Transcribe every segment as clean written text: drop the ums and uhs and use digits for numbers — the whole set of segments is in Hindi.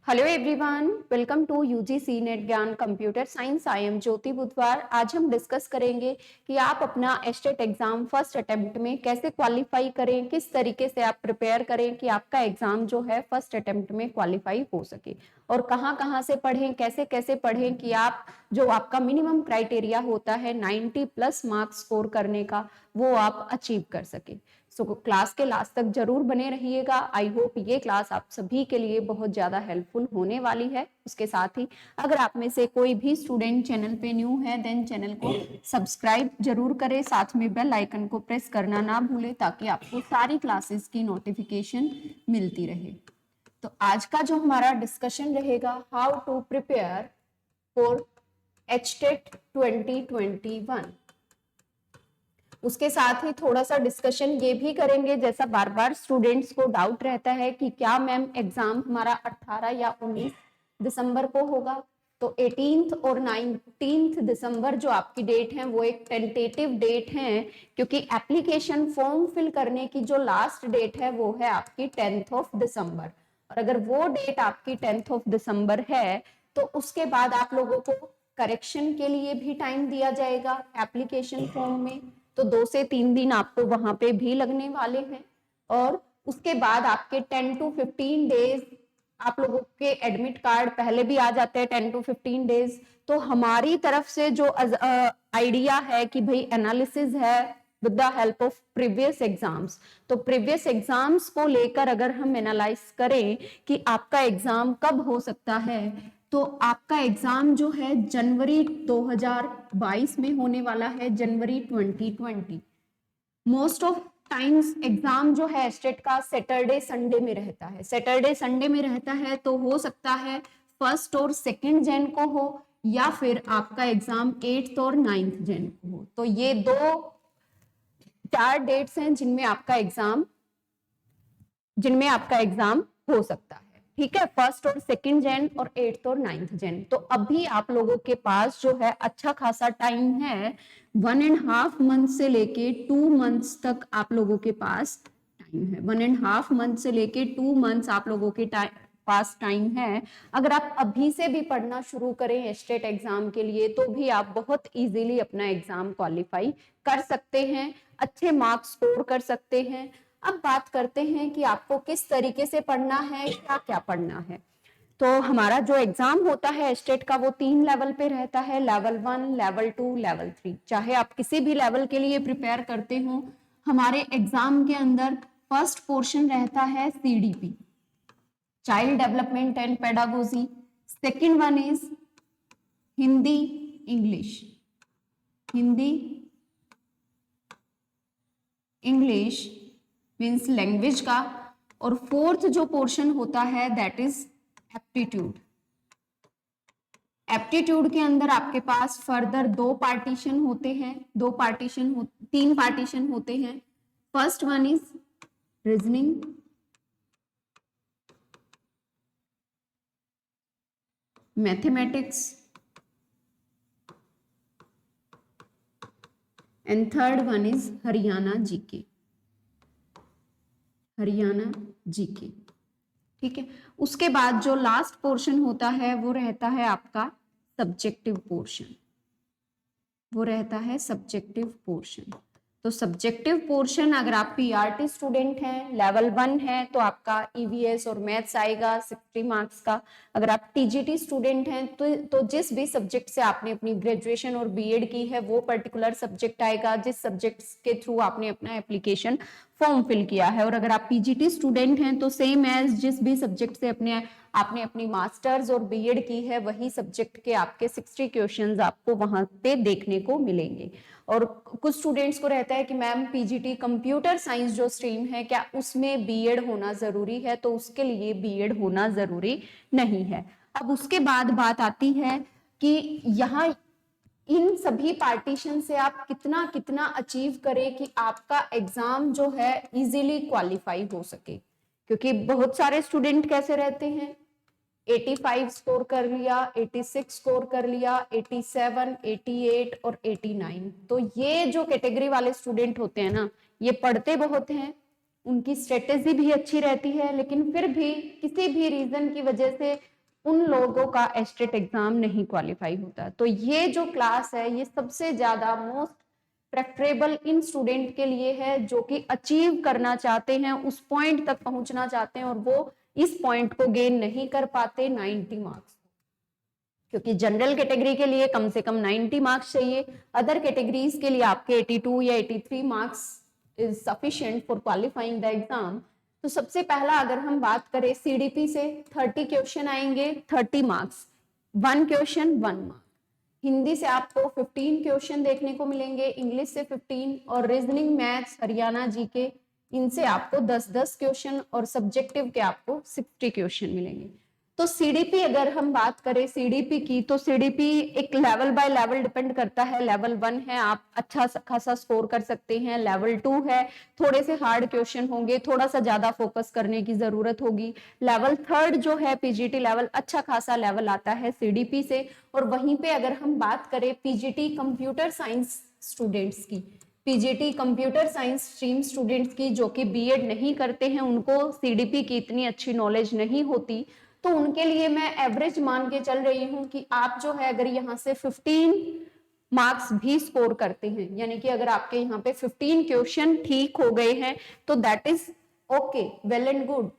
Hello everyone, welcome to UGC NET Gyan computer science. I am Jyoti Budhwar. आज हम डिस्कस करेंगे कि आप अपना एस्टेट एग्जाम फर्स्ट अटेम्प्ट में कैसे क्वालिफाई करें, किस तरीके से आप प्रिपेयर करें कि आपका एग्जाम जो है फर्स्ट अटेम्प्ट में क्वालिफाई हो सके, और कहाँ कहाँ से पढ़ें, कैसे कैसे पढ़ें कि आप जो आपका मिनिमम क्राइटेरिया होता है 90+ मार्क्स स्कोर करने का, वो आप अचीव कर सके। सो क्लास के लास्ट तक जरूर बने रहिएगा। आई होप ये क्लास आप सभी के लिए बहुत ज्यादा हेल्पफुल होने वाली है। उसके साथ ही अगर आप में से कोई भी स्टूडेंट चैनल पे न्यू है देन चैनल को सब्सक्राइब जरूर करें, साथ में बेल आइकन को प्रेस करना ना भूलें ताकि आपको सारी क्लासेस की नोटिफिकेशन मिलती रहे। तो आज का जो हमारा डिस्कशन रहेगा, how to prepare for HTET 2021। उसके साथ ही थोड़ा सा डिस्कशन ये भी करेंगे, जैसा बार बार स्टूडेंट्स को डाउट रहता है कि क्या मैम एग्जाम हमारा 18 या 19 दिसंबर को होगा। तो 18 और 19 दिसंबर जो आपकी डेट है वो एक टेंटेटिव डेट है, क्योंकि एप्लीकेशन फॉर्म फिल करने की जो लास्ट डेट है वो है आपकी 10 दिसंबर। और अगर वो डेट आपकी 10 दिसंबर है तो उसके बाद आप लोगों को करेक्शन के लिए भी टाइम दिया जाएगा एप्लीकेशन फॉर्म में। तो 2 से 3 दिन आपको वहां पे भी लगने वाले हैं, और उसके बाद आपके 10 to 15 डेज आप लोगों के एडमिट कार्ड पहले भी आ जाते हैं 10 to 15 डेज। तो हमारी तरफ से जो आइडिया है कि भाई एनालिसिस है with the help of previous exams. तो प्रीवियस एग्जाम्स को लेकर अगर हम एनालाइज करें कि आपका एग्जाम कब हो सकता है, तो आपका एग्जाम जो है जनवरी 2022 में होने वाला है, जनवरी 2020। मोस्ट ऑफ टाइम्स एग्जाम जो है स्टेट का सैटरडे संडे में रहता है, सैटरडे संडे में रहता है। तो हो सकता है 1 और 2 जैन को हो, या फिर आपका एग्जाम 8 और 9 जैन को हो। तो ये 4 डेट्स हैं जिनमें आपका एग्जाम हो सकता है। ठीक है, 1 और 2 जैन और 8 और 9 जैन। तो अभी आप लोगों के पास जो है अच्छा खासा टाइम है, 1.5 मंथ से लेके 2 मंथ्स तक आप लोगों के पास टाइम है। 1.5 मंथ से लेके 2 मंथ्स आप लोगों के पास टाइम है। अगर आप अभी से भी पढ़ना शुरू करें स्टेट एग्जाम के लिए तो भी आप बहुत इजीली अपना एग्जाम क्वालिफाई कर सकते हैं, अच्छे मार्क्स स्कोर कर सकते हैं। अब बात करते हैं कि आपको किस तरीके से पढ़ना है, क्या क्या पढ़ना है। तो हमारा जो एग्जाम होता है स्टेट का वो 3 लेवल पे रहता है, लेवल 1, लेवल 2, लेवल 3। चाहे आप किसी भी लेवल के लिए प्रिपेयर करते हो, हमारे एग्जाम के अंदर फर्स्ट पोर्शन रहता है CDP, child development and pedagogy. Second one is Hindi English, Hindi English means language का। और फोर्थ जो पोर्शन होता है दैट इज एप्टीट्यूड। एप्टीट्यूड के अंदर आपके पास फर्दर 3 पार्टीशन होते हैं। First one is reasoning, mathematics and third one is Haryana GK, Haryana GK. ठीक है, उसके बाद जो लास्ट पोर्शन होता है वो रहता है आपका सब्जेक्टिव पोर्शन, वो रहता है सब्जेक्टिव पोर्शन। तो सब्जेक्टिव पोर्शन अगर आप पीआरटी स्टूडेंट हैं, लेवल 1 है, तो आपका ईवीएस और मैथ्स आएगा 60 मार्क्स का। अगर आप टीजीटी स्टूडेंट हैं तो जिस भी सब्जेक्ट से आपने अपनी ग्रेजुएशन और बीएड की है वो पर्टिकुलर सब्जेक्ट आएगा, जिस सब्जेक्ट के थ्रू आपने अपना एप्लीकेशन फॉर्म फिल किया है। और अगर आप पीजीटी स्टूडेंट हैं तो सेम एज जिस भी सब्जेक्ट से आपने अपनी मास्टर्स और बीएड की है वही सब्जेक्ट के आपके 60 क्वेश्चंस आपको वहां पे देखने को मिलेंगे। और कुछ स्टूडेंट्स को रहता है कि मैम पीजीटी कंप्यूटर साइंस जो स्ट्रीम है क्या उसमें बीएड होना जरूरी है, तो उसके लिए बीएड होना जरूरी नहीं है। अब उसके बाद बात आती है कि यहाँ इन सभी पार्टीशन से आप कितना कितना अचीव करें कि आपका एग्जाम जो है इजीली क्वालिफाई हो सके। क्योंकि बहुत सारे स्टूडेंट कैसे रहते हैं, 85 स्कोर कर लिया, 86 स्कोर कर लिया, 87, 88 और 89। तो ये जो कैटेगरी वाले स्टूडेंट होते हैं ना, ये पढ़ते बहुत हैं, उनकी स्ट्रेटेजी भी अच्छी रहती है, लेकिन फिर भी किसी भी रीजन की वजह से उन लोगों का एस्टेट एग्जाम नहीं क्वालिफाई होता। तो ये जो क्लास है ये सबसे ज्यादा मोस्ट प्रेफरेबल इन स्टूडेंट के लिए है जो कि अचीव करना चाहते हैं, उस पॉइंट तक पहुंचना चाहते हैं और वो इस पॉइंट को गेन नहीं कर पाते 90 मार्क्स, क्योंकि जनरल कैटेगरी के लिए कम से कम 90 मार्क्स चाहिए, अदर कैटेगरीज के लिए आपके 82 या 83 marks is sufficient for qualifying the exam. तो सबसे पहला अगर हम बात करें सीडीपी से 30 क्वेश्चन आएंगे, 30 मार्क्स, 1 क्वेश्चन 1 मार्क। हिंदी से आपको 15 क्वेश्चन देखने को मिलेंगे, इंग्लिश से 15 और रीजनिंग, मैथ्स, हरियाणा जीके इनसे आपको 10-10 क्वेश्चन और सब्जेक्टिव के आपको 60 क्वेश्चन मिलेंगे। तो सीडीपी अगर हम बात करें सीडीपी की, तो सीडीपी एक लेवल बाय लेवल डिपेंड करता है। लेवल 1 है, आप अच्छा खासा स्कोर कर सकते हैं। लेवल 2 है, थोड़े से हार्ड क्वेश्चन होंगे, थोड़ा सा ज्यादा फोकस करने की जरूरत होगी। लेवल 3 जो है पीजीटी लेवल, अच्छा खासा लेवल आता है सीडीपी से। और वहीं पे अगर हम बात करें पीजीटी कंप्यूटर साइंस स्टूडेंट्स की, PGT computer science stream students की जो कि बीएड नहीं करते हैं, उनको सीडीपी की इतनी अच्छी नॉलेज नहीं होती, तो उनके लिए मैं एवरेज मान के चल रही हूं कि आप जो है अगर यहाँ से 15 मार्क्स भी स्कोर करते हैं, यानी कि अगर आपके यहाँ पे 15 क्वेश्चन ठीक हो गए हैं तो that is okay, well and good.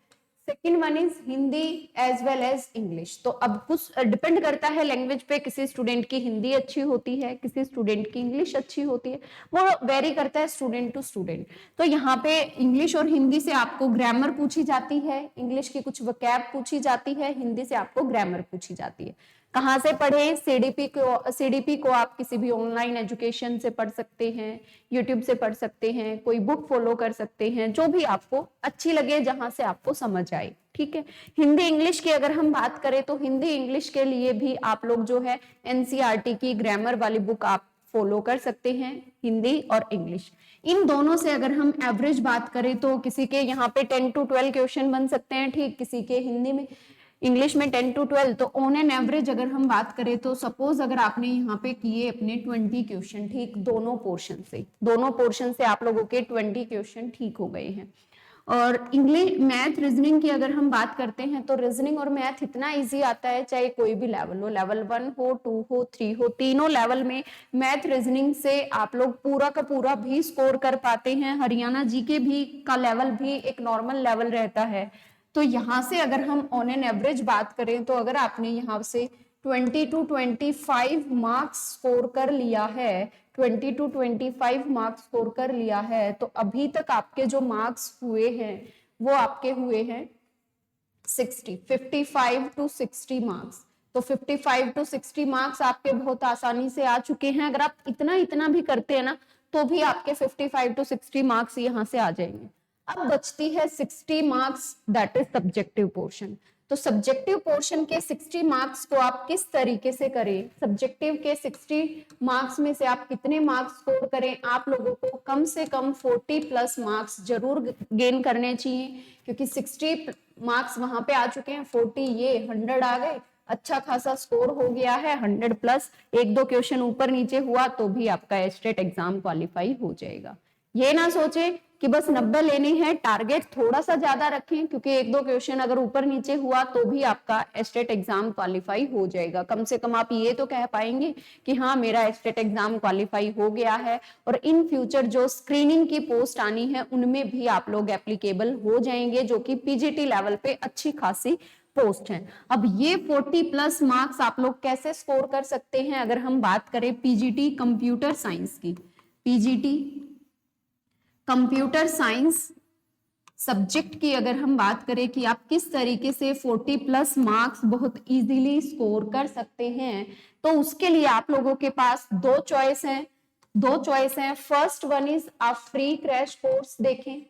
Second one is Hindi as well as English. तो अब कुछ डिपेंड करता है लैंग्वेज पे, किसी स्टूडेंट की हिंदी अच्छी होती है, किसी स्टूडेंट की इंग्लिश अच्छी होती है, वो वेरी करता है स्टूडेंट टू स्टूडेंट। तो यहाँ पे इंग्लिश और हिंदी से आपको ग्रामर पूछी जाती है, इंग्लिश की कुछ वोकैब पूछी जाती है, हिंदी से आपको ग्रामर पूछी जाती है। कहाँ से पढ़े? सीडीपी को आप किसी भी ऑनलाइन एजुकेशन से पढ़ सकते हैं, यूट्यूब से पढ़ सकते हैं, कोई बुक फॉलो कर सकते हैं, जो भी आपको अच्छी लगे, जहां से आपको समझ आए, ठीक है। हिंदी इंग्लिश की अगर हम बात करें तो हिंदी इंग्लिश के लिए भी आप लोग जो है एनसीईआरटी की ग्रामर वाली बुक आप फॉलो कर सकते हैं, हिंदी और इंग्लिश। इन दोनों से अगर हम एवरेज बात करें तो किसी के यहाँ पे 10 to 12 क्वेश्चन बन सकते हैं, ठीक, किसी के हिंदी में इंग्लिश में 10 to 12। तो ऑन एन एवरेज अगर हम बात करें तो सपोज अगर आपने यहाँ पे किए अपने 20 क्वेश्चन ठीक, दोनों पोर्शन से आप लोगों के 20 क्वेश्चन ठीक हो गए हैं। और इंग्लिश मैथ रीजनिंग की अगर हम बात करते हैं तो रीजनिंग और मैथ इतना इजी आता है, चाहे कोई भी लेवल हो, लेवल 1 हो, 2 हो, 3 हो, तीनों लेवल में मैथ रीजनिंग से आप लोग पूरा का पूरा भी स्कोर कर पाते हैं। हरियाणा जीके भी का लेवल भी एक नॉर्मल लेवल रहता है। तो यहाँ से अगर हम ऑन एन एवरेज बात करें तो अगर आपने यहाँ से 20 to 25 मार्क्स स्कोर कर लिया है, 20 to 25 मार्क्स स्कोर कर लिया है, तो अभी तक आपके जो मार्क्स हुए हैं वो आपके हुए हैं 55 to 60 मार्क्स। तो 55 to 60 मार्क्स आपके बहुत आसानी से आ चुके हैं। अगर आप इतना भी करते हैं ना तो भी आपके 55 to 60 मार्क्स यहाँ से आ जाएंगे। अब बचती है 60 marks, that is subjective portion. तो सब्जेक्टिव पोर्शन के 60 मार्क्स को आप किस तरीके से करें, सब्जेक्टिव के 60 मार्क्स में से आप कितने मार्क्स स्कोर करें, आप लोगों को कम से कम 40 प्लस मार्क्स जरूर गेन करने चाहिए, क्योंकि 60 मार्क्स वहां पे आ चुके हैं, 40 ये 100 आ गए, अच्छा खासा स्कोर हो गया है। 100 प्लस 1-2 क्वेश्चन ऊपर नीचे हुआ तो भी आपका एस्टेट एग्जाम क्वालिफाई हो जाएगा। ये ना सोचे कि बस 90 लेने हैं, टारगेट थोड़ा सा ज्यादा रखें, क्योंकि 1-2 क्वेश्चन अगर ऊपर नीचे हुआ तो भी आपका एस्टेट एग्जाम क्वालिफाई हो जाएगा। कम से कम आप ये तो कह पाएंगे कि हाँ मेरा एस्टेट एग्जाम क्वालिफाई हो गया है, और इन फ्यूचर जो स्क्रीनिंग की पोस्ट आनी है उनमें भी आप लोग एप्लीकेबल हो जाएंगे, जो कि पीजीटी लेवल पे अच्छी खासी पोस्ट है। अब ये 40 प्लस मार्क्स आप लोग कैसे स्कोर कर सकते हैं, अगर हम बात करें पीजीटी कंप्यूटर साइंस की, पीजीटी कंप्यूटर साइंस सब्जेक्ट की अगर हम बात करें कि आप किस तरीके से 40 प्लस मार्क्स बहुत इजीली स्कोर कर सकते हैं, तो उसके लिए आप लोगों के पास दो चॉइस हैं। फर्स्ट वन इज आप फ्री क्रैश कोर्स देखें,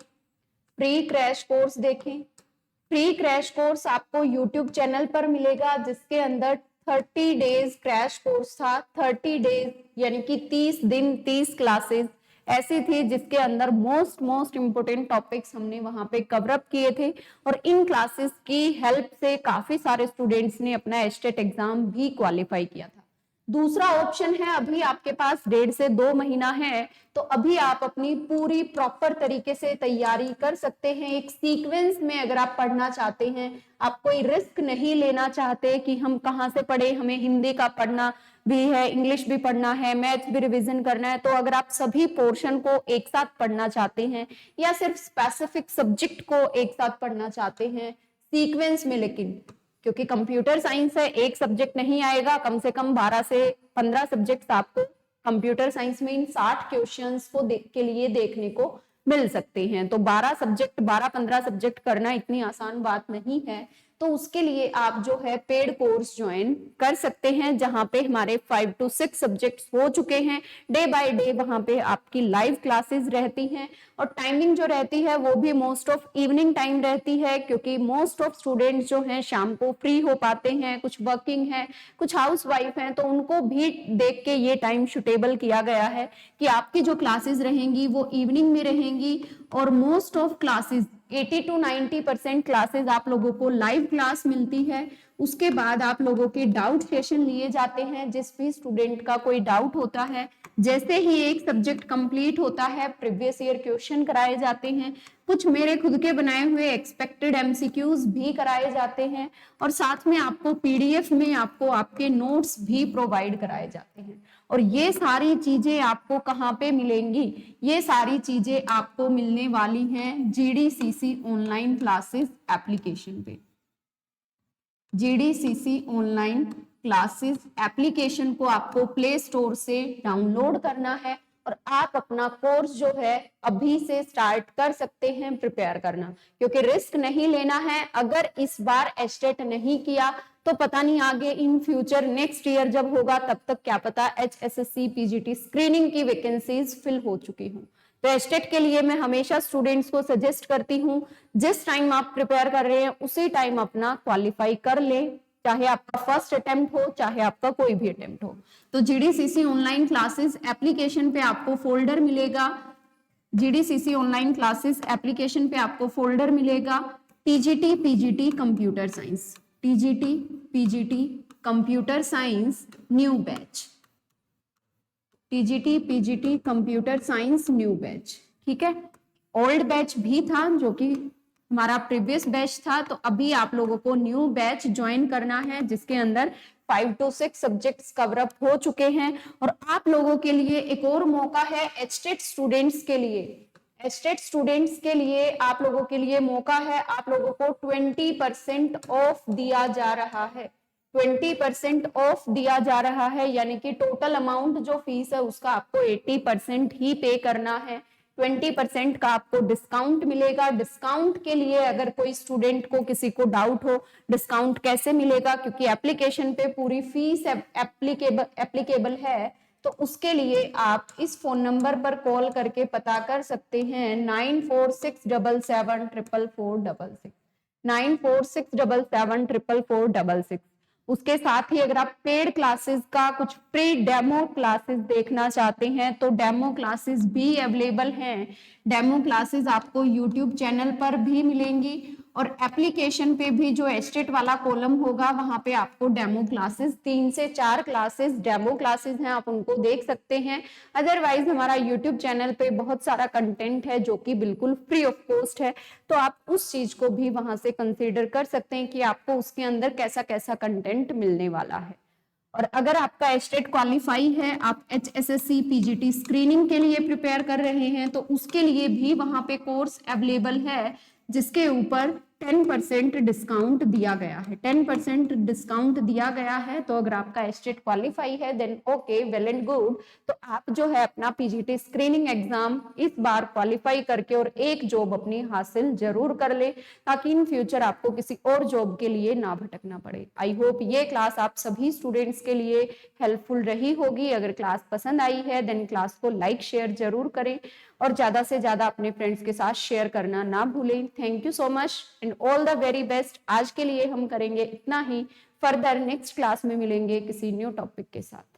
फ्री क्रैश कोर्स आपको यूट्यूब चैनल पर मिलेगा, जिसके अंदर 30 डेज क्रैश कोर्स था। 30 डेज यानी कि 30 दिन 30 क्लासेस ऐसी थी जिसके अंदर मोस्ट इंपोर्टेंट टॉपिक्स हमने वहां पे कवर अप किए थे, और इन क्लासेस की हेल्प से काफी सारे स्टूडेंट्स ने अपना एस्टेट एग्जाम भी क्वालिफाई किया था। दूसरा ऑप्शन है अभी आपके पास 1.5 से 2 महीना है, तो अभी आप अपनी पूरी प्रॉपर तरीके से तैयारी कर सकते हैं। एक सीक्वेंस में अगर आप पढ़ना चाहते हैं, आप कोई रिस्क नहीं लेना चाहते कि हम कहाँ से पढ़े, हमें हिंदी का पढ़ना भी है, इंग्लिश भी पढ़ना है, मैथ भी रिवीजन करना है, तो अगर आप सभी पोर्शन को एक साथ पढ़ना चाहते हैं या सिर्फ स्पेसिफिक सब्जेक्ट को एक साथ पढ़ना चाहते हैं सीक्वेंस में, लेकिन क्योंकि कंप्यूटर साइंस है, एक सब्जेक्ट नहीं आएगा, कम से कम 12 से 15 सब्जेक्ट्स आपको कंप्यूटर साइंस में इन 60 क्वेश्चंस को के लिए देखने को मिल सकते हैं। तो 12 सब्जेक्ट 12-15 सब्जेक्ट करना इतनी आसान बात नहीं है। तो उसके लिए आप जो है पेड कोर्स ज्वाइन कर सकते हैं, जहां पे हमारे 5 to 6 सब्जेक्ट्स हो चुके हैं। डे बाय डे वहां पे आपकी लाइव क्लासेस रहती हैं और टाइमिंग जो रहती है वो भी मोस्ट ऑफ इवनिंग टाइम रहती है, क्योंकि मोस्ट ऑफ स्टूडेंट्स जो हैं शाम को फ्री हो पाते हैं, कुछ वर्किंग है, कुछ हाउस वाइफ हैं, तो उनको भी देख के ये टाइम सुटेबल किया गया है कि आपकी जो क्लासेस रहेंगी वो इवनिंग में रहेंगी। और most of classes 80 to 90% classes आप लोगों को लाइव क्लास मिलती है। उसके बाद आप लोगों के डाउट सेशन लिए जाते हैं, जिस भी स्टूडेंट का कोई डाउट होता है, जैसे ही एक सब्जेक्ट कंप्लीट होता है प्रीवियस ईयर क्वेश्चन कराए जाते हैं, कुछ मेरे खुद के बनाए हुए एक्सपेक्टेड एमसीक्यूज भी कराए जाते हैं, और साथ में आपको पीडीएफ में आपको आपके नोट्स भी प्रोवाइड कराए जाते हैं। और ये सारी चीजें आपको कहाँ पे मिलेंगी? ये सारी चीजें आपको मिलने वाली हैं जीडीसीसी ऑनलाइन क्लासेस एप्लीकेशन पे। जीडीसीसी ऑनलाइन क्लासेस एप्लीकेशन को आपको प्ले स्टोर से डाउनलोड करना है और आप अपना कोर्स जो है अभी से स्टार्ट कर सकते हैं प्रिपेयर करना, क्योंकि रिस्क नहीं लेना है। अगर इस बार एस्टेट नहीं किया तो पता नहीं आगे इन फ्यूचर नेक्स्ट ईयर जब होगा तब तक क्या पता HSSC PGT स्क्रीनिंग की वैकेंसीज फिल हो चुकी हूँ। तो एस्टेट के लिए मैं हमेशा स्टूडेंट्स को सजेस्ट करती हूँ, जिस टाइम आप प्रिपेयर कर रहे हैं उसी टाइम अपना क्वालिफाई कर ले, चाहे आपका फर्स्ट अटेम्प्ट हो चाहे आपका कोई भी अटेम्प्ट हो। तो जीडीसीसी ऑनलाइन क्लासेस एप्लीकेशन पे आपको फोल्डर मिलेगा, जीडीसीसी ऑनलाइन क्लासेस एप्लीकेशन पे आपको फोल्डर मिलेगा TGT PGT computer science, TGT PGT computer science new batch, TGT PGT computer science new batch. ठीक है, ओल्ड बैच भी था जो कि हमारा प्रीवियस बैच था, तो अभी आप लोगों को न्यू बैच ज्वाइन करना है जिसके अंदर 5 to 6 सब्जेक्ट्स कवर अप हो चुके हैं। और आप लोगों के लिए एक और मौका है एचटेट स्टूडेंट्स के लिए, एचटेट स्टूडेंट्स के लिए आप लोगों के लिए मौका है, आप लोगों को 20% ऑफ दिया जा रहा है, 20% ऑफ दिया जा रहा है, यानी कि टोटल अमाउंट जो फीस है उसका आपको 80% ही पे करना है, 20% का आपको डिस्काउंट मिलेगा। डिस्काउंट के लिए अगर कोई स्टूडेंट को किसी को डाउट हो डिस्काउंट कैसे मिलेगा, क्योंकि एप्लीकेशन पे पूरी फीस एप्लीकेबल है, तो उसके लिए आप इस फोन नंबर पर कॉल करके पता कर सकते हैं 9467744466, 9467744466। उसके साथ ही अगर आप पेड क्लासेस का कुछ फ्री डेमो क्लासेस देखना चाहते हैं तो डेमो क्लासेस भी अवेलेबल हैं। डेमो क्लासेस आपको यूट्यूब चैनल पर भी मिलेंगी और एप्लीकेशन पे भी जो एस्टेट वाला कॉलम होगा वहां पे आपको डेमो क्लासेस 3 से 4 क्लासेस डेमो क्लासेस हैं, आप उनको देख सकते हैं। अदरवाइज हमारा यूट्यूब चैनल पे बहुत सारा कंटेंट है जो कि बिल्कुल फ्री ऑफ कॉस्ट है, तो आप उस चीज को भी वहां से कंसीडर कर सकते हैं कि आपको उसके अंदर कैसा कैसा कंटेंट मिलने वाला है। और अगर आपका एस्टेट क्वालिफाई है, आप HSSC PGT स्क्रीनिंग के लिए प्रिपेयर कर रहे हैं, तो उसके लिए भी वहां पे कोर्स अवेलेबल है जिसके ऊपर 10% डिस्काउंट दिया गया है, 10% डिस्काउंट दिया गया है। तो अगर आपका एस्टेट क्वालिफाई है then okay, well and good, तो आप जो है अपना PGT स्क्रीनिंग एग्जाम इस बार क्वालिफाई करके और एक जॉब अपनी हासिल जरूर कर ले, ताकि इन फ्यूचर आपको किसी और जॉब के लिए ना भटकना पड़े। आई होप ये क्लास आप सभी स्टूडेंट्स के लिए हेल्पफुल रही होगी। अगर क्लास पसंद आई है देन क्लास को लाइक शेयर जरूर करें और ज्यादा से ज्यादा अपने फ्रेंड्स के साथ शेयर करना ना भूलें। Thank you so much and all the very best. आज के लिए हम करेंगे इतना ही, फर्दर नेक्स्ट क्लास में मिलेंगे किसी न्यू टॉपिक के साथ।